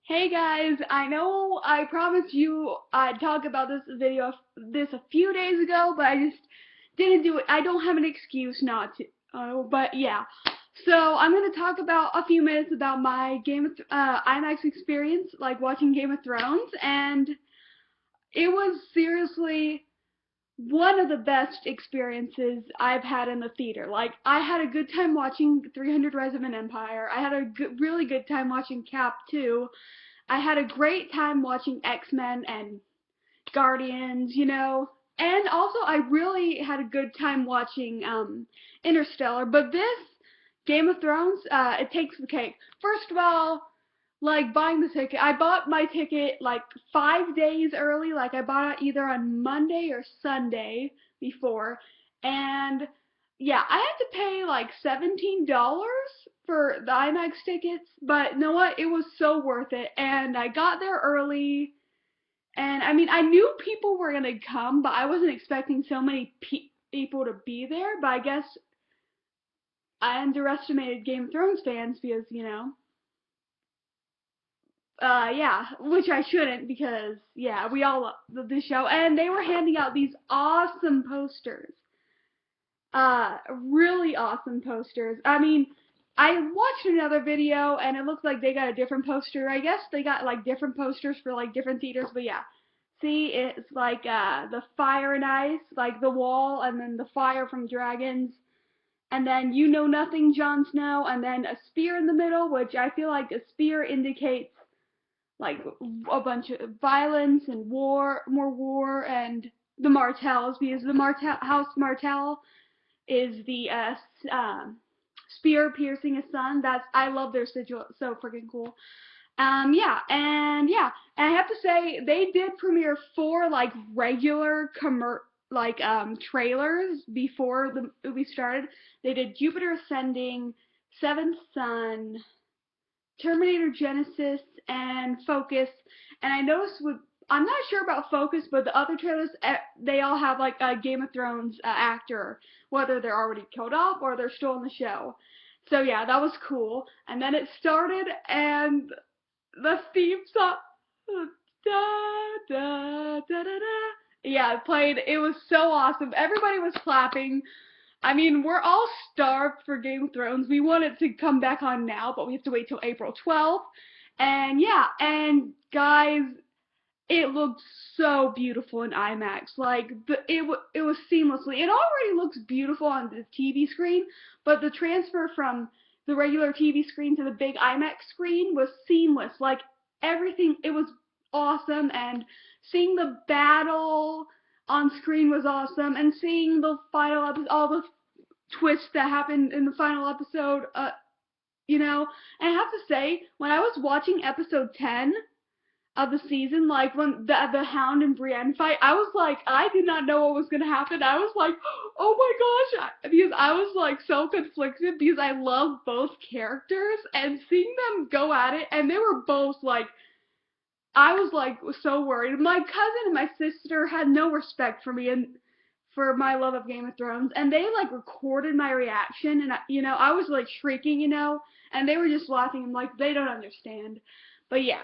Hey guys, I know I promised you I'd talk about this a few days ago, but I just didn't do it. I don't have an excuse not to. But yeah. So I'm gonna talk about a few minutes about my IMAX experience, like watching Game of Thrones, and it was seriously one of the best experiences I've had in the theater. Like, I had a good time watching 300 Rise of an Empire. I had a really good time watching Cap 2. I had a great time watching X-Men and Guardians. And also I really had a good time watching Interstellar, but this Game of Thrones, it takes the cake. First of all, like buying the ticket, I bought my ticket like 5 days early. Like I bought it either on Monday or Sunday before, and yeah, I had to pay like $17 for the IMAX tickets, but you know what? It was so worth it, and I got there early. And I mean, I knew people were gonna come, but I wasn't expecting so many people to be there. But I guess I underestimated Game of Thrones fans because, yeah, which I shouldn't because, yeah, we all love the show. And they were handing out these awesome posters. Really awesome posters. I mean, I watched another video and it looks like they got a different poster. I guess they got like different posters for like different theaters, but yeah. See, it's like the fire and ice, like the wall, and then the fire from dragons, and then you know nothing, Jon Snow, and then a spear in the middle, which I feel like a spear indicates like a bunch of violence and war, more war, and the Martells, because the House Martell is the spear piercing a sun. I love their sigil, so freaking cool. And I have to say they did premiere four like regular trailers before the movie started. They did Jupiter Ascending, Seventh Son, Terminator Genesis, and Focus. And I noticed I'm not sure about Focus, but the other trailers, they all have like a Game of Thrones actor, whether they're already killed off or they're still in the show. So yeah, that was cool. And then it started, and the theme song, da da da da da. Yeah, it played. It was so awesome. Everybody was clapping. I mean, we're all starved for Game of Thrones. We want it to come back on now, but we have to wait till April 12th. And yeah, and guys, it looked so beautiful in IMAX. Like it was seamlessly. It already looks beautiful on the TV screen, but the transfer from the regular TV screen to the big IMAX screen was seamless. Like everything, it was awesome. And seeing the battle on screen was awesome, and seeing the final episode, all the twists that happened in the final episode. And I have to say, when I was watching episode 10 of the season, like when the Hound and Brienne fight, I was like, I did not know what was gonna happen. I was like, oh my gosh, because I was like so conflicted because I love both characters, and seeing them go at it, and they were both like, I was like so worried. My cousin and my sister had no respect for me and for my love of Game of Thrones, and they like recorded my reaction, and I was like shrieking, and they were just laughing. I'm like, they don't understand. But yeah,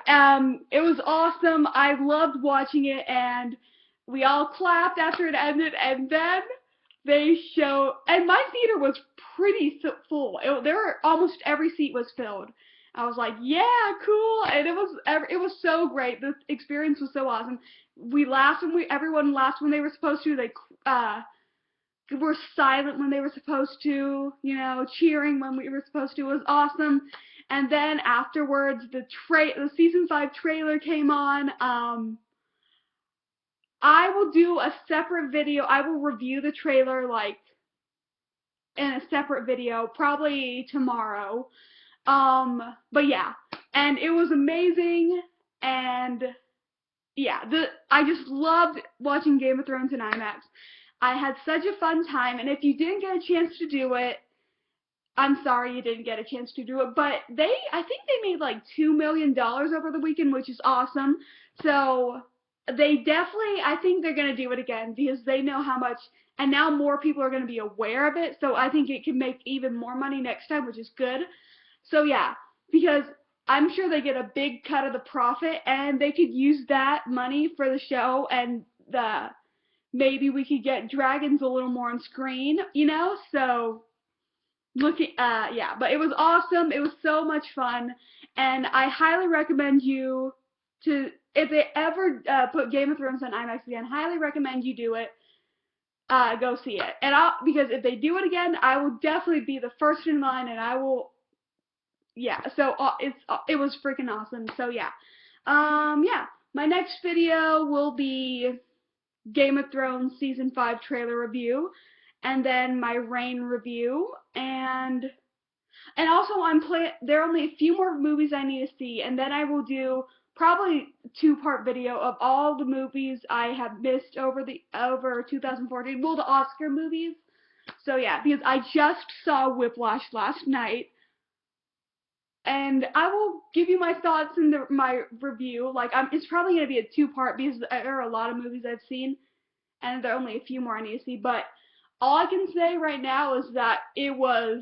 it was awesome. I loved watching it, and we all clapped after it ended, and then they show, and my theater was pretty full. There were almost every seat was filled. I was like, yeah, cool, and it was so great. The experience was so awesome. We laughed when everyone laughed when they were supposed to. They were silent when they were supposed to, cheering when we were supposed to. It was awesome. And then afterwards, the season 5 trailer came on. I will do a separate video. I will review the trailer like in a separate video, probably tomorrow. But yeah, and it was amazing, and yeah, I just loved watching Game of Thrones in IMAX. I had such a fun time, and if you didn't get a chance to do it, I'm sorry you didn't get a chance to do it, but I think they made like $2 million over the weekend, which is awesome. So they definitely, I think they're gonna do it again because they know how much, and now more people are gonna be aware of it. So I think it can make even more money next time, which is good. So yeah, because I'm sure they get a big cut of the profit, and they could use that money for the show, and the maybe we could get dragons a little more on screen, you know? So looking yeah, but it was awesome. It was so much fun, and I highly recommend you to, if they ever put Game of Thrones on IMAX again, highly recommend you do it. Go see it. And I'll, because if they do it again, I will definitely be the first in line, and I will, yeah. So it was freaking awesome. So yeah. Yeah. My next video will be Game of Thrones season 5 trailer review, and then my Reign review, and also there are only a few more movies I need to see, and then I will do probably a two-part video of all the movies I have missed over 2014. Well, the Oscar movies. So yeah, because I just saw Whiplash last night, and I will give you my thoughts in my review. Like, it's probably gonna be a two-part because there are a lot of movies I've seen, and there are only a few more I need to see. But all I can say right now is that it was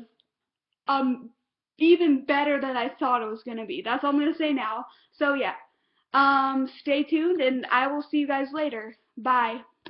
um even better than I thought it was gonna be. That's all I'm gonna say now. So yeah. Stay tuned, and I will see you guys later. Bye.